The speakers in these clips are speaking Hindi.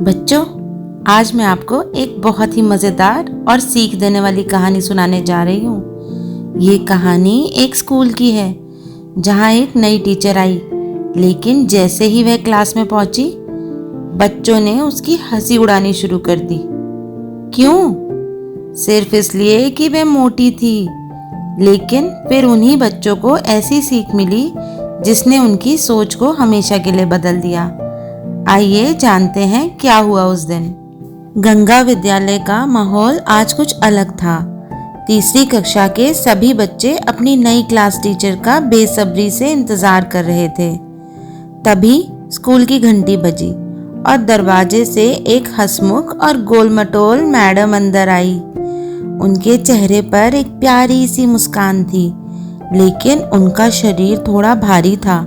बच्चों, आज मैं आपको एक बहुत ही मज़ेदार और सीख देने वाली कहानी सुनाने जा रही हूँ। ये कहानी एक स्कूल की है जहाँ एक नई टीचर आई, लेकिन जैसे ही वह क्लास में पहुंची, बच्चों ने उसकी हंसी उड़ानी शुरू कर दी। क्यों? सिर्फ इसलिए कि वह मोटी थी। लेकिन फिर उन्हीं बच्चों को ऐसी सीख मिली जिसने उनकी सोच को हमेशा के लिए बदल दिया। आइए जानते हैं क्या हुआ उस दिन। गंगा विद्यालय का माहौल आज कुछ अलग था। तीसरी कक्षा के सभी बच्चे अपनी नई क्लास टीचर का बेसब्री से इंतजार कर रहे थे। तभी स्कूल की घंटी बजी और दरवाजे से एक हंसमुख और गोलमटोल मैडम अंदर आई। उनके चेहरे पर एक प्यारी सी मुस्कान थी, लेकिन उनका शरीर थोड़ा भारी था।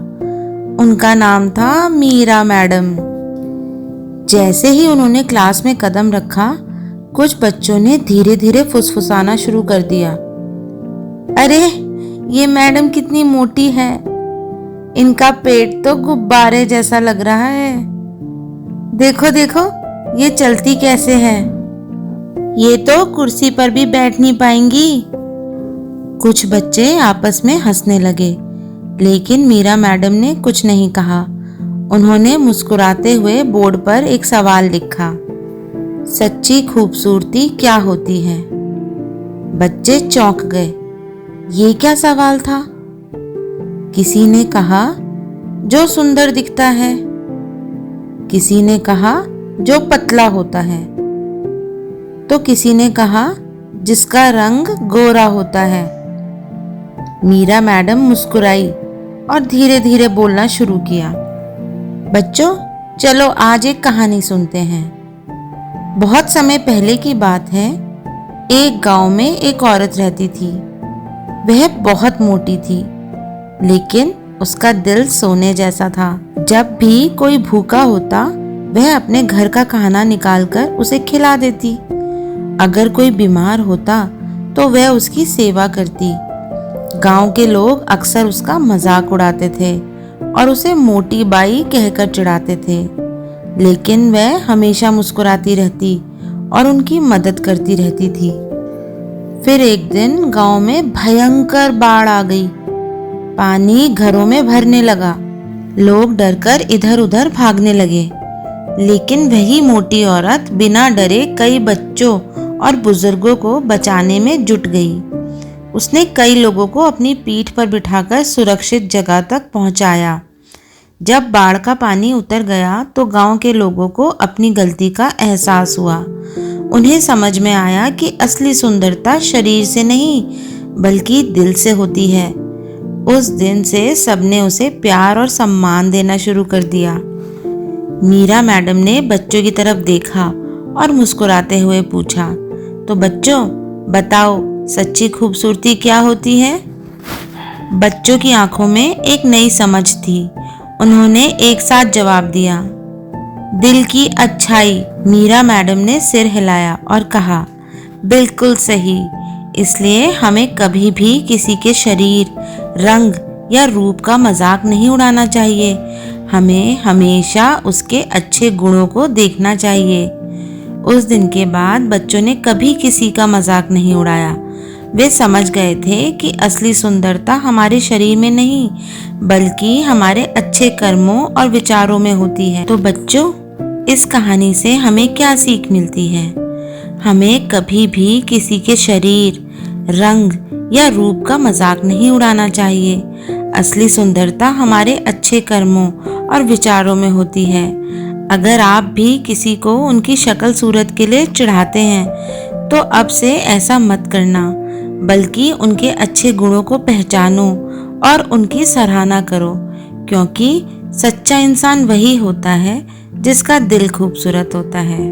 उनका नाम था मीरा मैडम। जैसे ही उन्होंने क्लास में कदम रखा, कुछ बच्चों ने धीरे धीरे फुसफुसाना शुरू कर दिया। अरे, ये मैडम कितनी मोटी है। इनका पेट तो गुब्बारे जैसा लग रहा है। देखो देखो, ये चलती कैसे है। ये तो कुर्सी पर भी बैठ नहीं पाएंगी। कुछ बच्चे आपस में हंसने लगे, लेकिन मीरा मैडम ने कुछ नहीं कहा। उन्होंने मुस्कुराते हुए बोर्ड पर एक सवाल लिखा, सच्ची खूबसूरती क्या होती है। बच्चे चौंक गए। ये क्या सवाल था? किसी ने कहा, जो सुंदर दिखता है। किसी ने कहा, जो पतला होता है। तो किसी ने कहा, जिसका रंग गोरा होता है। मीरा मैडम मुस्कुराई और धीरे धीरे बोलना शुरू किया। बच्चों, चलो आज एक कहानी सुनते हैं। बहुत समय पहले की बात है। एक गांव में एक औरत रहती थी। वह बहुत मोटी थी, लेकिन उसका दिल सोने जैसा था। जब भी कोई भूखा होता, वह अपने घर का खाना निकालकर उसे खिला देती। अगर कोई बीमार होता तो वह उसकी सेवा करती। गांव के लोग अक्सर उसका मजाक उड़ाते थे और उसे मोटी बाई कहकर चिढ़ाते थे, लेकिन वह हमेशा मुस्कुराती रहती और उनकी मदद करती रहती थी। फिर एक दिन गांव में भयंकर बाढ़ आ गई। पानी घरों में भरने लगा। लोग डरकर इधर उधर भागने लगे, लेकिन वही मोटी औरत बिना डरे कई बच्चों और बुजुर्गों को बचाने में जुट गई। उसने कई लोगों को अपनी पीठ पर बिठाकर सुरक्षित जगह तक पहुंचाया। जब बाढ़ का पानी उतर गया तो गांव के लोगों को अपनी गलती का एहसास हुआ। उन्हें समझ में आया कि असली सुंदरता शरीर से नहीं, बल्कि दिल से होती है। उस दिन से सबने उसे प्यार और सम्मान देना शुरू कर दिया। मीरा मैडम ने बच्चों की तरफ देखा और मुस्कुराते हुए पूछा, तो बच्चों बताओ, सच्ची खूबसूरती क्या होती है? बच्चों की आंखों में एक नई समझ थी। उन्होंने एक साथ जवाब दिया, दिल की अच्छाई। मीरा मैडम ने सिर हिलाया और कहा, बिल्कुल सही। इसलिए हमें कभी भी किसी के शरीर, रंग या रूप का मजाक नहीं उड़ाना चाहिए। हमें हमेशा उसके अच्छे गुणों को देखना चाहिए। उस दिन के बाद बच्चों ने कभी किसी का मजाक नहीं उड़ाया। वे समझ गए थे कि असली सुंदरता हमारे शरीर में नहीं, बल्कि हमारे अच्छे कर्मों और विचारों में होती है। तो बच्चों, इस कहानी से हमें क्या सीख मिलती है? हमें कभी भी किसी के शरीर, रंग या रूप का मजाक नहीं उड़ाना चाहिए। असली सुंदरता हमारे अच्छे कर्मों और विचारों में होती है। अगर आप भी किसी को उनकी शक्ल सूरत के लिए चिढ़ाते हैं, तो अब से ऐसा मत करना, बल्कि उनके अच्छे गुणों को पहचानो और उनकी सराहना करो, क्योंकि सच्चा इंसान वही होता है जिसका दिल खूबसूरत होता है।